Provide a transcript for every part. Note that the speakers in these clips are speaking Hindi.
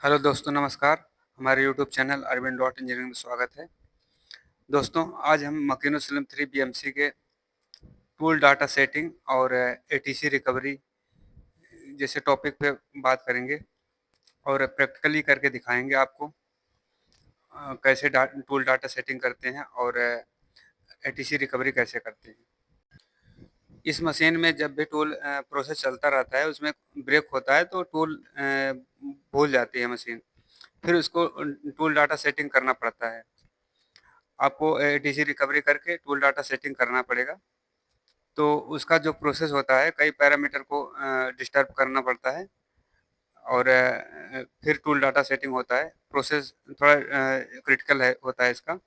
हेलो दोस्तों, नमस्कार। हमारे YouTube channel Arvind dot engineering में स्वागत है। दोस्तों, आज हम मकीनो स्लिम 3 बीएमसी के टूल डाटा सेटिंग और एटीसी रिकवरी जैसे टॉपिक पे बात करेंगे और प्रैक्टिकली करके दिखाएंगे आपको कैसे टूल डाटा सेटिंग करते हैं और एटीसी रिकवरी कैसे करते हैं। इस मशीन में जब भी टूल प्रोसेस चलता रहता है, उसमें ब्रेक होता है तो टूल भूल जाती है मशीन। फिर उसको टूल डाटा सेटिंग करना पड़ता है। आपको एटीसी रिकवरी करके टूल डाटा सेटिंग करना पड़ेगा। तो उसका जो प्रोसेस होता है, कई पैरामीटर को डिस्टर्ब करना पड़ता है और फिर टूल डाटा सेटिंग होता है। प्रोसेस थोड़ा क्रिटिकल है होता है इसका।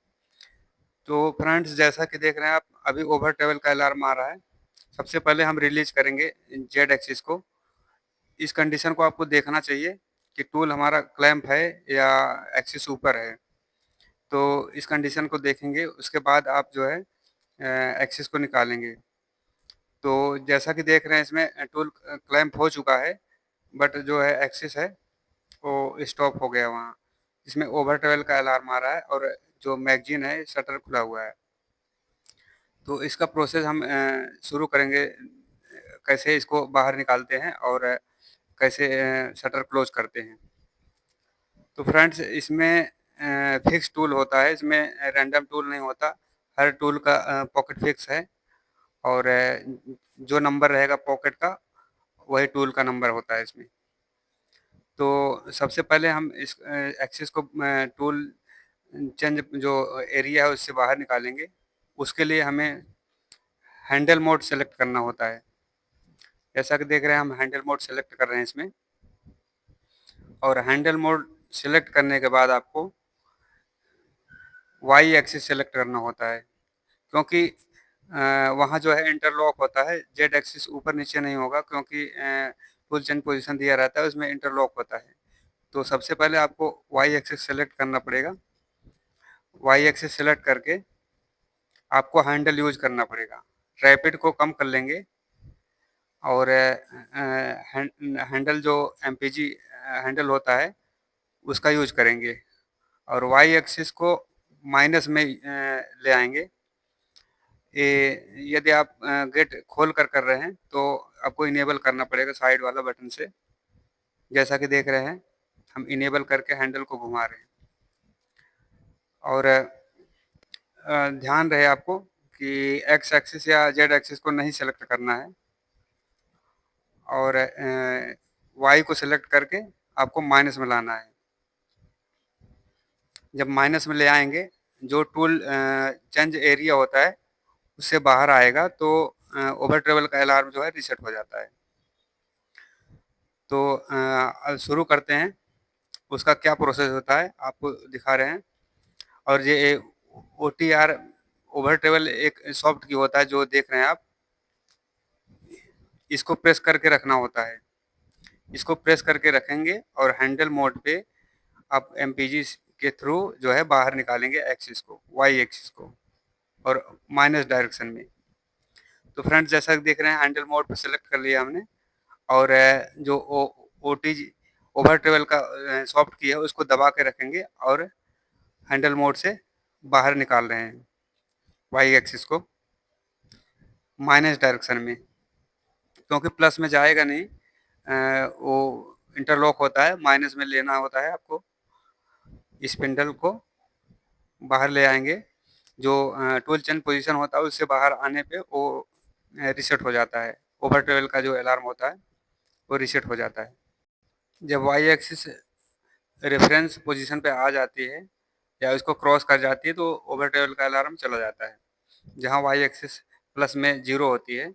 तो फ्रेंड्स, जैसा कि देख रहे हैं आप, अभी ओवर टेबल का अलार्म आ रहा है। सबसे पहले हम रिलीज करेंगे जेड एक्सिस को। इस कंडीशन को आपको देखना चाहिए कि टूल हमारा क्लैंप है या एक्सिस ऊपर है। तो इस कंडीशन को देखेंगे, उसके बाद आप जो है एक्सिस को निकालेंगे। तो जैसा कि देख रहे हैं, इसमें टूल क्लैंप हो चुका है, बट जो है एक्सिस है वो स्टॉप हो गया वहाँ। इसमें ओवर ट्रेवल का अलार्म आ रहा है और जो मैगजीन है शटर खुला हुआ है। तो इसका प्रोसेस हम शुरू करेंगे, कैसे इसको बाहर निकालते हैं और कैसे शटर क्लोज करते हैं। तो फ्रेंड्स, इसमें फिक्स टूल होता है, इसमें रैंडम टूल नहीं होता। हर टूल का पॉकेट फिक्स है और जो नंबर रहेगा पॉकेट का, वही टूल का नंबर होता है इसमें। तो सबसे पहले हम इस एक्सिस को टूल चेंज जो एरिया है उससे बाहर निकालेंगे। उसके लिए हमें हैंडल मोड सेलेक्ट करना होता है। जैसा कि देख रहे हैं, हम हैंडल मोड सेलेक्ट कर रहे हैं इसमें। और हैंडल मोड सेलेक्ट करने के बाद आपको वाई एक्सिस सेलेक्ट करना होता है, क्योंकि वहाँ जो है इंटरलॉक होता है। जेड एक्सिस ऊपर नीचे नहीं होगा, क्योंकि टूल चेंज पोजीशन दिया रहता है, उसमें इंटरलॉक होता है। तो सबसे पहले आपको वाई एक्सिस सेलेक्ट करना पड़ेगा। वाई एक्सिस सेलेक्ट करके आपको हैंडल यूज करना पड़ेगा। रैपिड को कम कर लेंगे और हैंडल जो एमपीजी हैंडल होता है उसका यूज करेंगे। और वाई एक्सिस को माइनस में ले आएंगे। यदि आप गेट खोल कर रहे हैं तो आपको इनेबल करना पड़ेगा साइड वाला बटन से। जैसा कि देख रहे हैं, हम इनेबल करके हैंडल को घुमा रहे हैं। और ध्यान रहे आपको कि एक्स एक्सिस या जेड एक्सिस को नहीं सेलेक्ट करना है। और वाई को सेलेक्ट करके आपको माइनस में लाना है। जब माइनस में ले आएंगे, जो टूल चेंज एरिया होता है उससे बाहर आएगा, तो ओवर ट्रेवल का अलार्म जो है रीसेट हो जाता है। तो शुरू करते हैं। उसका क्या प्रोसेस होता है आपको दिखा रहे हैं। और ये O T R over travel एक सॉफ्ट की होता है जो देख रहे हैं आप। इसको प्रेस करके रखना होता है। इसको प्रेस करके रखेंगे और हैंडल मोड पे आप एमपीजी के थ्रू जो है बाहर निकालेंगे एक्सिस को, वाई एक्सिस को, और माइनस डायरेक्शन में। तो फ्रेंड्स, जैसा कि देख रहे हैं, हैंडल मोड पे सेलेक्ट कर लिया हमने। और जो O T G over travel का सॉफ्ट की है उसको दबा के रखेंगे और हैंडल मोड से बाहर निकाल रहे हैं वाई एक्सिस को माइनस डायरेक्शन में, क्योंकि प्लस में जाएगा नहीं। वो इंटरलॉक होता है, माइनस में लेना होता है आपको। स्पिंडल को बाहर ले आएंगे। जो टूल चेंज पोजीशन होता है उससे बाहर आने पे वो रीसेट हो जाता है। ओवर ट्रेवल का जो अलार्म होता है वो रीसेट हो जाता है। जब वाई एक्सिस रेफरेंस पोजीशन पे आ जाती है या उसको क्रॉस कर जाती है, तो ओवर ट्रेवल का अलार्म चला जाता है। जहाँ वाई एक्सिस प्लस में 0 होती है,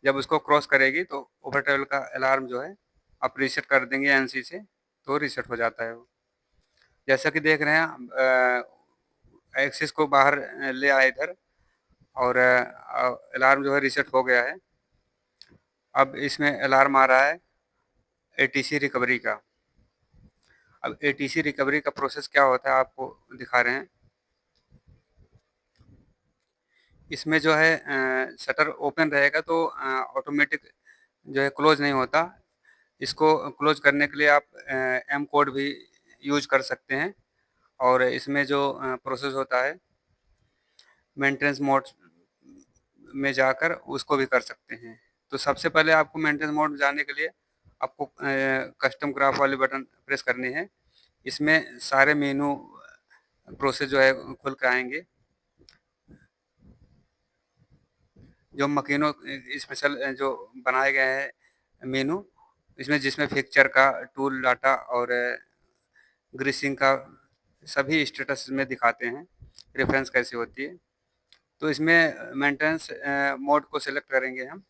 जब उसको क्रॉस करेगी तो ओवर ट्रेवल का अलार्म जो है आप रीसेट कर देंगे एनसी से, तो रीसेट हो जाता है वो। जैसा कि देख रहे हैं, एक्सिस को बाहर ले आए इधर और अलार्म जो है रीसेट हो गया है। अब इसमें अलार्म आ रहा है एटीसी रिकवरी का। अब एटीसी रिकवरी का प्रोसेस क्या होता है आपको दिखा रहे हैं। इसमें जो है शटर ओपन रहेगा तो ऑटोमेटिक जो है क्लोज नहीं होता। इसको क्लोज करने के लिए आप एम कोड भी यूज कर सकते हैं, और इसमें जो प्रोसेस होता है मेंटेनेंस मोड में जाकर उसको भी कर सकते हैं। तो सबसे पहले आपको मेंटेनेंस मोड में जाने के लिए आपको कस्टम ग्राफ वाले बटन प्रेस करनी है। इसमें सारे मेनू प्रोसेस जो है खुल के आएंगे। जो मकीनो स्पेशल जो बनाए गए हैं मेनू, इसमें जिसमें पिक्चर का, टूल डाटा और ग्रीसिंग का सभी स्टेटस में दिखाते हैं, रेफरेंस कैसी होती है। तो इसमें मेंटेनेंस मोड को सिलेक्ट करेंगे हम।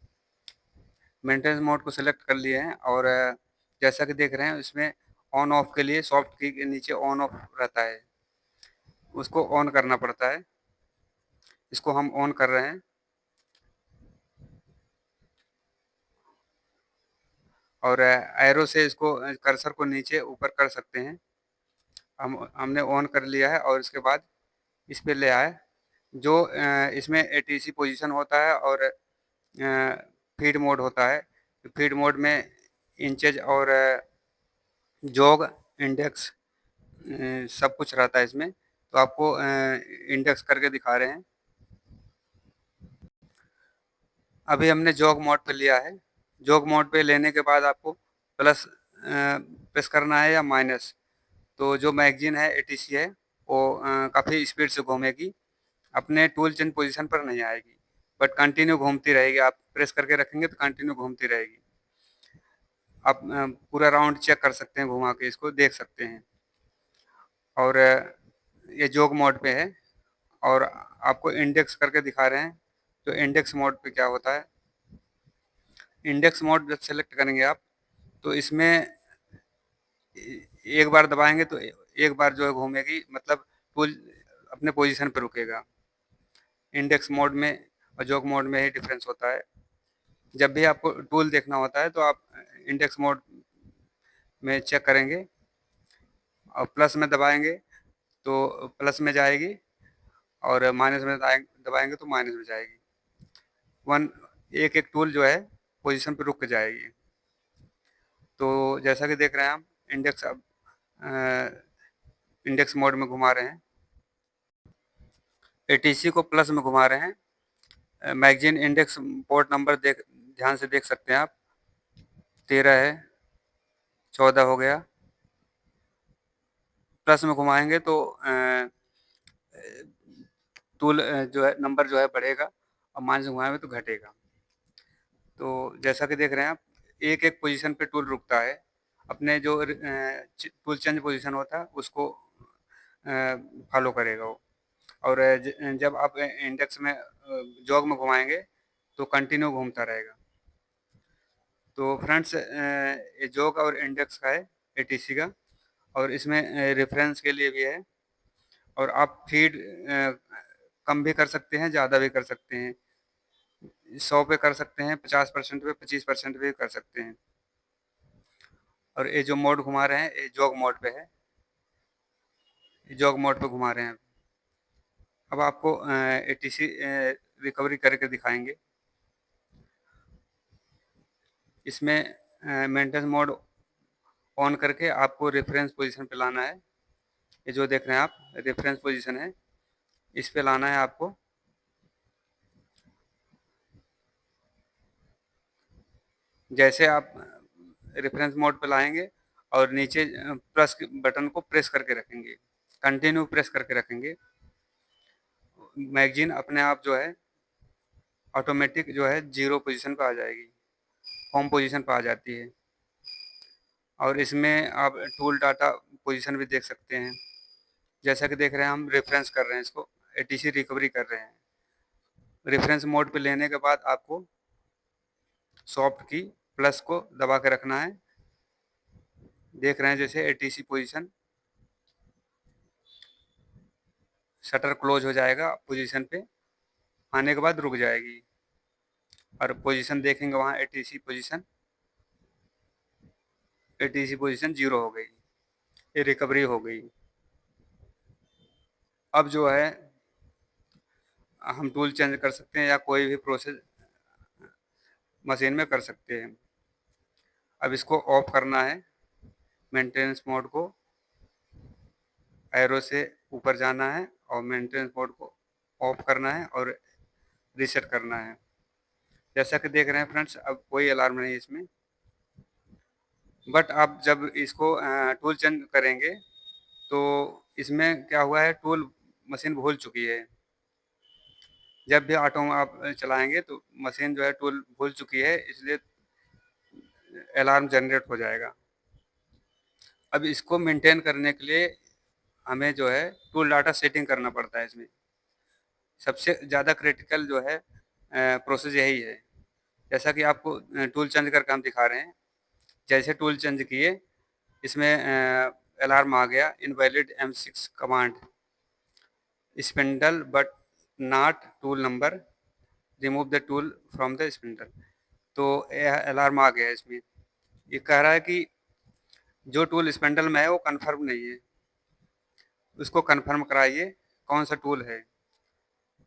मेंटेनेंस मोड को सिलेक्ट कर लिए हैं, और जैसा कि देख रहे हैं इसमें ऑन ऑफ के लिए सॉफ्ट की के नीचे ऑन ऑफ रहता है, उसको ऑन करना पड़ता है। इसको हम ऑन कर रहे हैं, और एरो से इसको कर्सर को नीचे ऊपर कर सकते हैं। हमने ऑन कर लिया है, और इसके बाद इस पे ले आए। जो इसमें एटीसी पोजीशन होता है और फीड मोड होता है। फीड मोड में इंचेज और जॉग, इंडेक्स सब कुछ रहता है इसमें। तो आपको इंडेक्स करके दिखा रहे हैं। अभी हमने जॉग मोड पे लिया है। जॉग मोड पे लेने के बाद आपको प्लस प्रेस करना है या माइनस। तो जो मैगजीन है एटीसी है वो काफ़ी स्पीड से घूमेगी, अपने टूल चेंज पोजीशन पर नहीं आएगी, बट कंटिन्यू घूमती रहेगी। आप प्रेस करके रखेंगे तो कंटिन्यू घूमती रहेगी। आप पूरा राउंड चेक कर सकते हैं, घुमा के इसको देख सकते हैं। और ये जोग मोड पे है, और आपको इंडेक्स करके दिखा रहे हैं। तो इंडेक्स मोड पे क्या होता है, इंडेक्स मोड जब सेलेक्ट करेंगे आप, तो इसमें एक बार दबाएंगे तो एक बार जो है घूमेगी, मतलब टूल अपने पोजीशन पे रुकेगा। इंडेक्स मोड में और जोग मोड में ही डिफरेंस होता है। जब भी आपको टूल देखना होता है तो आप इंडेक्स मोड में चेक करेंगे, और प्लस में दबाएंगे तो प्लस में जाएगी, और माइनस में दबाएंगे तो माइनस में जाएगी। वन एक एक टूल जो है पोजीशन पे रुक के जाएगी। तो जैसा कि देख रहे हैं हम, इंडेक्स अब इंडेक्स मोड में घुमा रहे हैं, एटीसी को प्लस में घुमा रहे हैं। मैगजीन इंडेक्स पोर्ट नंबर देख ध्यान से देख सकते हैं आप, 13 है, 14 हो गया। प्लस में घुमाएंगे तो टूल जो है नंबर जो है बढ़ेगा, और माइनस में घुमाएंगे तो घटेगा। तो जैसा कि देख रहे हैं आप, एक एक पोजीशन पे टूल रुकता है। अपने जो टूल चेंज पोजीशन होता है उसको फॉलो करेगा वो। और जब आप इंडेक्स में जॉग में घुमाएंगे तो कंटिन्यू घूमता रहेगा। तो फ्रेंड्स, ये जॉग और इंडेक्स का है एटीसी का, और इसमें रेफरेंस के लिए भी है। और आप फीड कम भी कर सकते हैं, ज़्यादा भी कर सकते हैं। 100 पे कर सकते हैं, 50% पे, 25% पे कर सकते हैं। और ये जो मोड घुमा रहे हैं ये जॉग मोड पे है, ये जॉग मोड पे घुमा रहे हैं। अब आपको एटीसी रिकवरी करके दिखाएंगे। इसमें मेंटेनेंस मोड ऑन करके आपको रेफरेंस पोजीशन पे लाना है। ये जो देख रहे हैं आप, रेफरेंस पोजीशन है, इस पे लाना है आपको। जैसे आप रेफरेंस मोड पे लाएंगे और नीचे प्लस बटन को प्रेस करके रखेंगे, कंटिन्यू प्रेस करके रखेंगे, मैगजीन अपने आप जो है ऑटोमेटिक जो है जीरो पोजीशन पे आ जाएगी, होम पोजीशन पे आ जाती है। और इसमें आप टूल डाटा पोजीशन भी देख सकते हैं। जैसा कि देख रहे हैं हम रेफरेंस कर रहे हैं इसको, एटीसी रिकवरी कर रहे हैं। रेफरेंस मोड पे लेने के बाद आपको सॉफ्ट की प्लस को दबा के रखना है। देख रहे हैं जैसे एटीसी पोजीशन, शटर क्लोज हो जाएगा पोजीशन पे आने के बाद रुक जाएगी, और पोजीशन देखेंगे वहाँ ATC position, ATC position zero हो गई, ये रिकवरी हो गई। अब जो है हम टूल चेंज कर सकते हैं या कोई भी प्रोसेस मशीन में कर सकते हैं। अब इसको ऑफ करना है, मेंटेनेंस मोड को एरो से ऊपर जाना है और मेंटेनेंस मोड को ऑफ करना है और रीसेट करना है। जैसा कि देख रहे हैं फ्रेंड्स, अब कोई अलार्म नहीं है इसमें। बट आप जब इसको टूल चेंज करेंगे तो इसमें क्या हुआ है, टूल मशीन भूल चुकी है। जब भी ऑटो आप चलाएंगे तो मशीन जो है टूल भूल चुकी है, इसलिए अलार्म जनरेट हो जाएगा। अब इसको मेंटेन करने के लिए हमें जो है टूल डाटा सेटिंग करना पड़ता है इसमें। सबसे ज़्यादा क्रिटिकल जो है प्रोसेस यही है। जैसा कि आपको टूल चेंज करके हम दिखा रहे हैं। जैसे टूल चेंज किए, इसमें अलार्म आ गया, invalid M6 command, spindle but not tool number, remove the tool from the spindle. तो अलार्म आ गया इसमें। ये कह रहा है कि जो टूल स्पिंडल में है वो कन्फर्म नहीं है, उसको कन्फर्म कराइए कौन सा टूल है।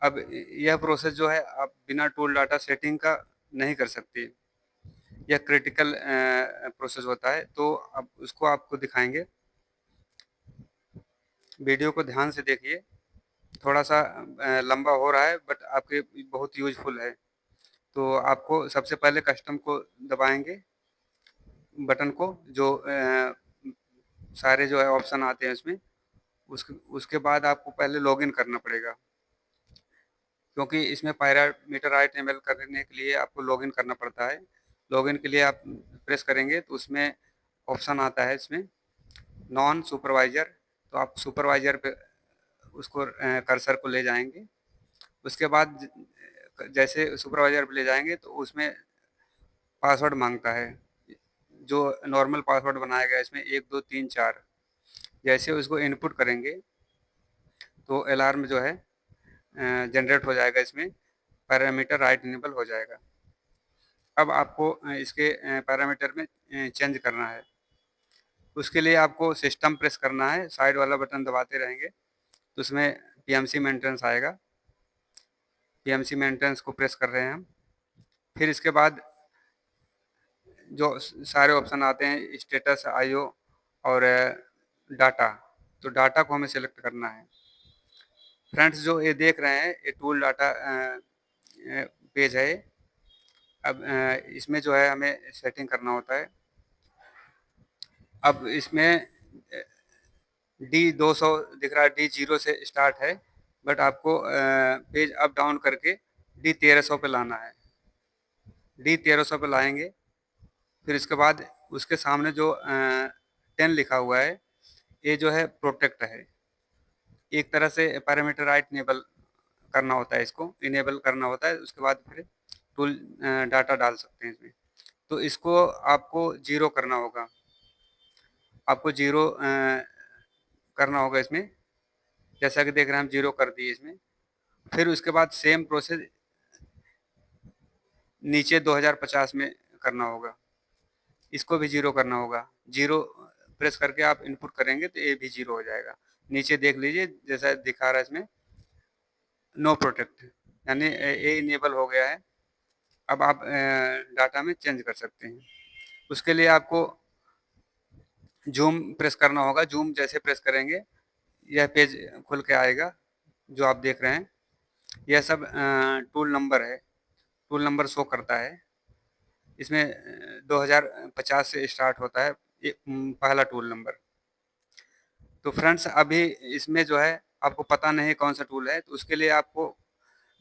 अब यह प्रोसेस जो है आप बिना टूल डाटा सेटिंग का नहीं कर सकते। यह क्रिटिकल प्रोसेस होता है, तो अब उसको आपको दिखाएंगे। वीडियो को ध्यान से देखिए, थोड़ा सा लंबा हो रहा है बट आपके बहुत यूजफुल है। तो आपको सबसे पहले कस्टम को दबाएंगे, बटन को, जो सारे जो है ऑप्शन आते हैं उसमें। उसके बाद आपको पहले लॉगिन करना पड़ेगा, क्योंकि इसमें पैरामीटर राइट इनेबल करने के लिए आपको लॉगिन करना पड़ता है। लॉगिन के लिए आप प्रेस करेंगे तो उसमें ऑप्शन आता है इसमें नॉन सुपरवाइजर। तो आप सुपरवाइजर पे उसको कर्सर को ले जाएंगे। उसके बाद जैसे सुपरवाइजर पे ले जाएंगे तो उसमें पासवर्ड मांगता है, जो नॉर्मल पासवर्ड बनाया गया है इसमें 1 2 3 4। जैसे उसको इनपुट करेंगे तो अलार्म जो है जनरेट हो जाएगा, इसमें पैरामीटर राइट इनेबल हो जाएगा। अब आपको इसके पैरामीटर में चेंज करना है। उसके लिए आपको सिस्टम प्रेस करना है, साइड वाला बटन दबाते रहेंगे तो उसमें पीएमसी मेंटेनेंस आएगा। पीएमसी मेंटेनेंस को प्रेस कर रहे हैं हम। फिर इसके बाद जो सारे ऑप्शन आते हैं, स्टेटस, आईओ और डाटा, तो डाटा को हमें सेलेक्ट करना है। फ्रेंड्स, जो ये देख रहे हैं ये टूल डाटा पेज है। अब इसमें जो है हमें सेटिंग करना होता है। अब इसमें D200 दिख रहा है, D0 से स्टार्ट है, बट आपको पेज अप डाउन करके D1300 पे लाना है। D1300 पे लाएंगे, फिर इसके बाद उसके सामने जो 10 लिखा हुआ है, ये जो है प्रोटेक्ट है। एक तरह से पैरामीटर राइट इनेबल करना होता है, इसको इनेबल करना होता है। उसके बाद फिर टूल डाटा डाल सकते हैं इसमें। तो इसको आपको जीरो करना होगा, आपको जीरो करना होगा इसमें। जैसा कि देख रहे हैं हम जीरो कर दिए इसमें। फिर उसके बाद सेम प्रोसेस नीचे 2050 में करना होगा, इसको भी जीरो करना होगा। जीरो प्रेस करके आप इनपुट करेंगे तो ये भी जीरो हो जाएगा। नीचे देख लीजिए जैसा दिखा रहा है इसमें नो प्रोटेक्ट, यानी ये इनेबल हो गया है। अब आप डाटा में चेंज कर सकते हैं। उसके लिए आपको जूम प्रेस करना होगा। जूम जैसे प्रेस करेंगे यह पेज खुल के आएगा जो आप देख रहे हैं। यह सब टूल नंबर है, टूल नंबर शो करता है। इसमें 2050 से स्टार्ट होता है ये पहला टूल नंबर। तो फ्रेंड्स, अभी इसमें जो है आपको पता नहीं कौन सा टूल है, तो उसके लिए आपको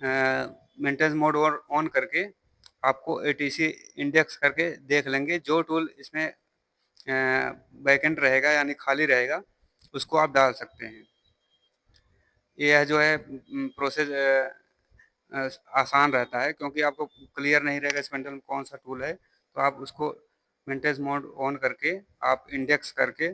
मेंटेनेंस मोड ऑन करके आपको एटीसी इंडेक्स करके देख लेंगे। जो टूल इसमें वैकेंट रहेगा यानी खाली रहेगा, उसको आप डाल सकते हैं। यह जो है प्रोसेस आसान रहता है, क्योंकि आपको क्लियर नहीं रहेगा इस बंडल में कौन सा टूल है। तो आप उसको मेंटेनेंस मोड ऑन करके आप इंडेक्स करके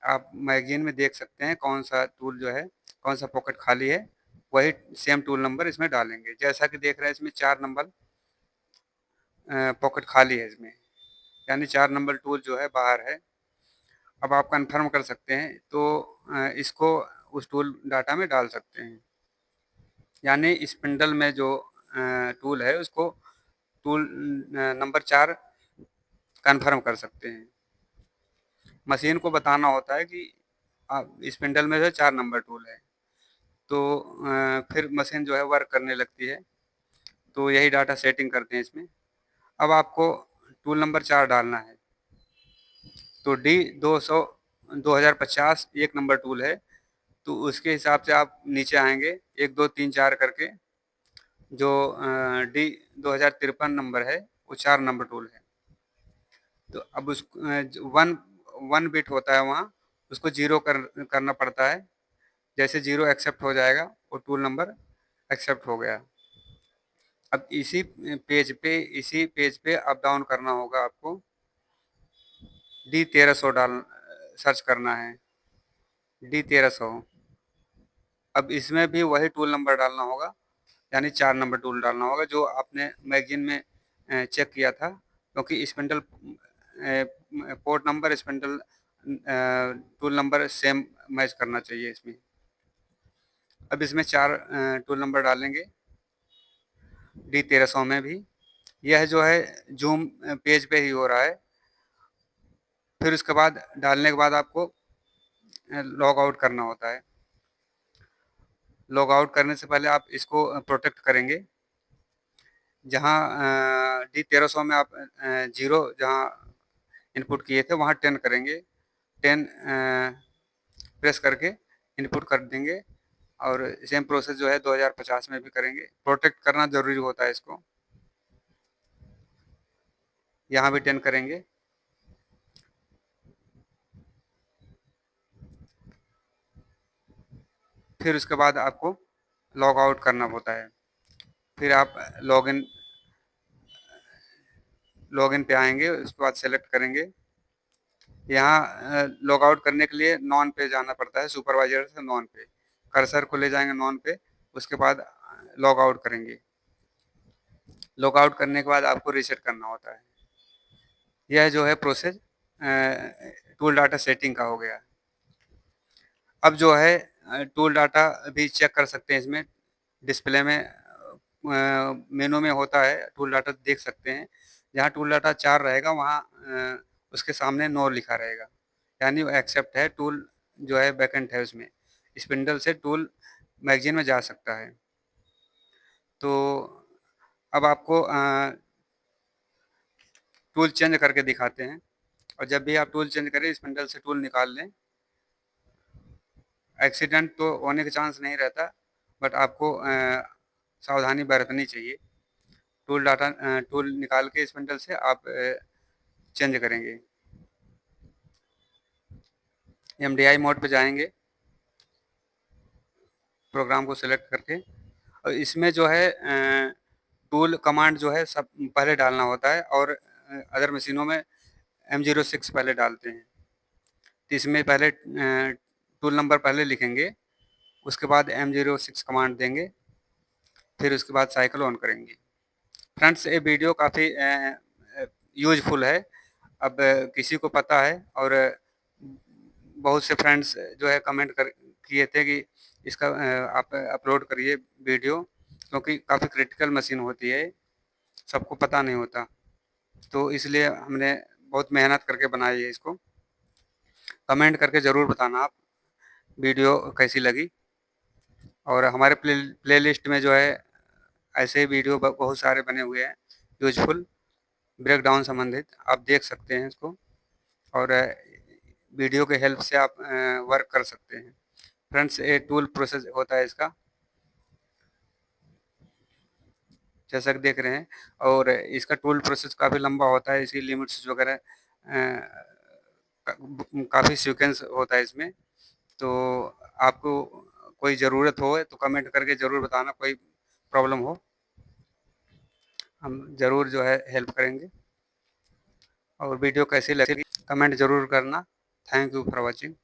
आप मैगजीन में देख सकते हैं कौन सा टूल जो है, कौन सा पॉकेट खाली है। वही सेम टूल नंबर इसमें डालेंगे। जैसा कि देख रहे हैं इसमें 4 नंबर पॉकेट खाली है इसमें, यानी 4 नंबर टूल जो है बाहर है। अब आप कंफर्म कर सकते हैं तो इसको उस टूल डाटा में डाल सकते हैं। यानी स्पिंडल में जो टूल है उसको टूल नंबर 4 कन्फर्म कर सकते हैं। मशीन को बताना होता है कि स्पिंडल में जो है 4 नंबर टूल है, तो फिर मशीन जो है वर्क करने लगती है। तो यही डाटा सेटिंग करते हैं इसमें। अब आपको टूल नंबर 4 डालना है, तो डी 200 2050 एक नंबर टूल है, तो उसके हिसाब से आप नीचे आएंगे 1 2 3 4 करके। जो डी 2053 नंबर है वो 4 नंबर टूल है। तो अब उस वन वन बिट होता है वहाँ, उसको जीरो करना पड़ता है। जैसे जीरो एक्सेप्ट हो जाएगा वो टूल नंबर एक्सेप्ट हो गया। अब इसी पेज पे अप डाउन करना होगा आपको। डी 1300 सर्च करना है, डी 1300। अब इसमें भी वही टूल नंबर डालना होगा, यानी 4 नंबर टूल डालना होगा जो आपने मैगजीन में चेक किया था, क्योंकि spindle port number spindle tool number same match करना चाहिए इसमें। अब इसमें 4 टूल नंबर डालेंगे डी 1300 में भी। यह जो है जूम पेज पे ही हो रहा है। फिर उसके बाद डालने के बाद आपको लॉग आउट करना होता है। लॉग आउट करने से पहले आप इसको प्रोटेक्ट करेंगे। जहाँ डी 1300 में आप जीरो जहाँ इनपुट किए थे वहाँ 10 करेंगे। 10 प्रेस करके इनपुट कर देंगे, और सेम प्रोसेस जो है 2050 में भी करेंगे। प्रोटेक्ट करना ज़रूरी होता है इसको। यहाँ भी 10 करेंगे। फिर उसके बाद आपको लॉग आउट करना होता है। फिर आप लॉगिन लॉगिन पे आएंगे, उसके बाद सेलेक्ट करेंगे। यहाँ लॉग आउट करने के लिए नॉन पे जाना पड़ता है, सुपरवाइजर से नॉन पे। कर्सर को ले जाएंगे नॉन पे, उसके बाद लॉग आउट करेंगे। लॉग आउट करने के बाद आपको रीसेट करना होता है। यह जो है प्रोसेस टूल डाटा सेटिंग का हो गया। अब जो है टूल डाटा भी चेक कर सकते हैं इसमें। डिस्प्ले में मेनू में होता है, टूल डाटा देख सकते हैं। जहाँ टूल डाटा 4 रहेगा वहाँ उसके सामने नो लिखा रहेगा, यानी वो एक्सेप्ट है। टूल जो है बैकेंड है उसमें, स्पिंडल से टूल मैगजीन में जा सकता है। तो अब आपको टूल चेंज करके दिखाते हैं। और जब भी आप टूल चेंज करें, स्पिंडल से टूल निकाल लें। एक्सीडेंट तो होने का चांस नहीं रहता, बट आपको सावधानी बरतनी चाहिए। टूल निकाल के स्पिंडल से आप चेंज करेंगे। एमडीआई मोड पे जाएंगे, प्रोग्राम को सिलेक्ट करके। और इसमें जो है टूल कमांड जो है सब पहले डालना होता है, और अदर मशीनों में M06 पहले डालते हैं। तो इसमें पहले टूल नंबर पहले लिखेंगे, उसके बाद M06 कमांड देंगे, फिर उसके बाद साइकिल ऑन करेंगे। फ्रेंड्स, ये वीडियो काफ़ी यूजफुल है। अब किसी को पता है, और बहुत से फ्रेंड्स जो है कमेंट कर किए थे कि इसका आप अपलोड करिए वीडियो, क्योंकि काफ़ी क्रिटिकल मशीन होती है, सबको पता नहीं होता। तो इसलिए हमने बहुत मेहनत करके बनाई है इसको। कमेंट करके ज़रूर बताना आप वीडियो कैसी लगी। और हमारे प्लेलिस्ट में जो है ऐसे वीडियो बहुत सारे बने हुए हैं यूजफुल, ब्रेकडाउन संबंधित, आप देख सकते हैं इसको। और वीडियो के हेल्प से आप वर्क कर सकते हैं। फ्रेंड्स, ये टूल प्रोसेस होता है इसका, जैसा कि देख रहे हैं। और इसका टूल प्रोसेस काफ़ी लंबा होता है, इसकी लिमिट्स वगैरह काफ़ी सीक्वेंस होता है इसमें। तो आपको कोई ज़रूरत हो तो कमेंट करके ज़रूर बताना, कोई प्रॉब्लम हो, हम ज़रूर जो है हेल्प करेंगे। और वीडियो कैसी लगी कमेंट ज़रूर करना। Thank you for watching.